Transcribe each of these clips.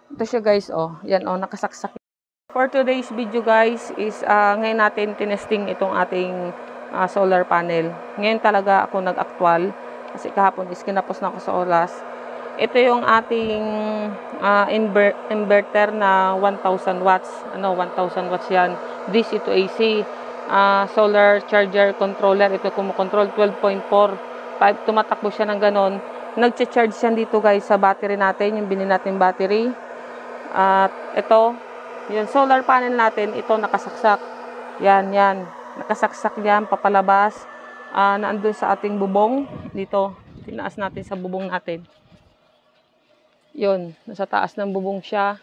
Ito siya guys, oh. Yan, oh, nakasaksak. For today's video guys is ngayon natin tinesting itong ating solar panel. Ngayon talaga ako nag-actual kasi kahapon is kinapos na ako sa oras. Ito yung ating inverter na 1000 watts. 1000 watts yan. DC to AC. Solar charger controller. Ito kumukontrol 12.4. Tumatakbo siya ng ganon. Nag-charge siya dito guys sa battery natin. Yung binili natin battery. At ito, yung solar panel natin, ito nakasaksak. Yan. Nakasaksak yan, papalabas. Naandun sa ating bubong. Dito, tinaas natin sa bubong natin. Yun, nasa taas ng bubong siya.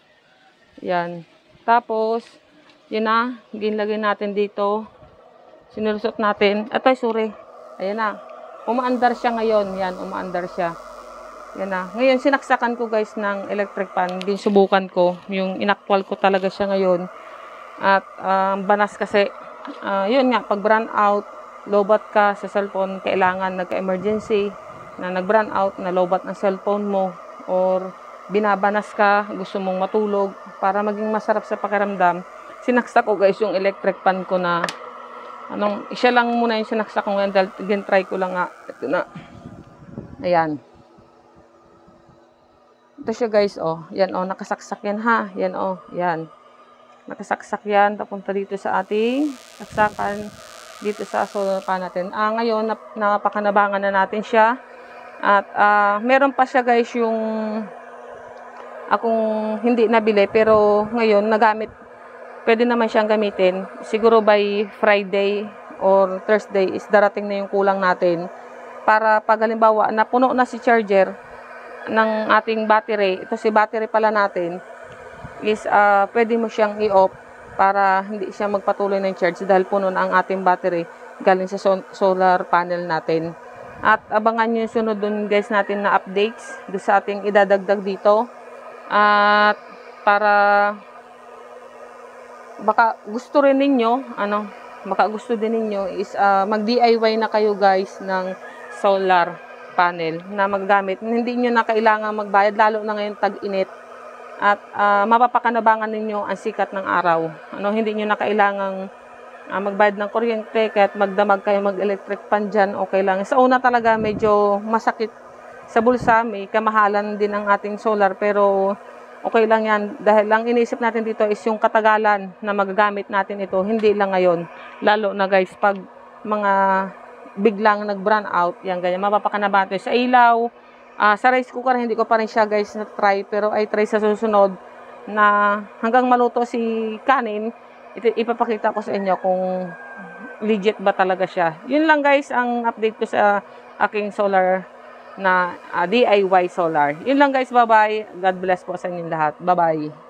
Yan. Tapos, yun na, ginlagay natin dito. Sinulusot natin. Ito ay suri. Ayan na. Umaandar siya ngayon. Yan, umaandar siya. Yan na. Ngayon, sinaksakan ko guys ng electric fan. Subukan ko. Yung inaktwal ko talaga siya ngayon. At banas kasi, yun nga, pag brand out, lobat ka sa cellphone, kailangan nagka-emergency na nag-brand out, na lobat ng cellphone mo, or binabanas ka, gusto mong matulog, para maging masarap sa pakiramdam. Sinaksak ko guys yung electric fan ko na, isa lang muna yung sinaksak ko ngayon, dahil try ko lang nga. Ito na. Ayan. Ito siya guys, oh. Yan, oh, nakasaksak yan ha. Yan, oh, yan. Nakasaksak yan, papunta dito sa ating saksakan, dito sa solar pan natin. Ngayon, napakanabangan na natin siya. At meron pa siya guys yung akong hindi nabili, pero ngayon nagamit. Pwede naman siyang gamitin. Siguro by Friday or Thursday is darating na yung kulang natin. Para pag halimbawa, napuno na si charger ng ating battery, ito si battery pala natin, is pwede mo siyang i-off para hindi siya magpatuloy ng charge dahil puno na ang ating battery galing sa solar panel natin. At abangan nyo yung sunod dun guys natin na updates doon sa ating idadagdag dito. At para baka gusto rin ninyo, baka gusto din ninyo is mag-DIY na kayo guys ng solar panel na maggamit. Hindi nyo na kailangan magbayad, lalo na ngayon tag-init. At mapapakanabangan ninyo ang sikat ng araw. Hindi nyo na kailangang magbayad ng kuryente, kahit magdamag kayo mag-electric fan dyan, okay lang. Sa una talaga medyo masakit sa bulsa, may kamahalan din ang ating solar, pero okay lang yan. Dahil lang iniisip natin dito is yung katagalan na magagamit natin ito, hindi lang ngayon. Lalo na guys, pag mga biglang nag-brand out, yan ganyan, mapapakanabangan sa ilaw. Sa rice cooker, hindi ko pa rin siya guys na-try, pero ay try sa susunod na hanggang maluto si kanin, ipapakita ko sa inyo kung legit ba talaga siya. Yun lang guys ang update ko sa aking solar na DIY solar. Yun lang guys, bye-bye. God bless po sa inyong lahat. Bye-bye.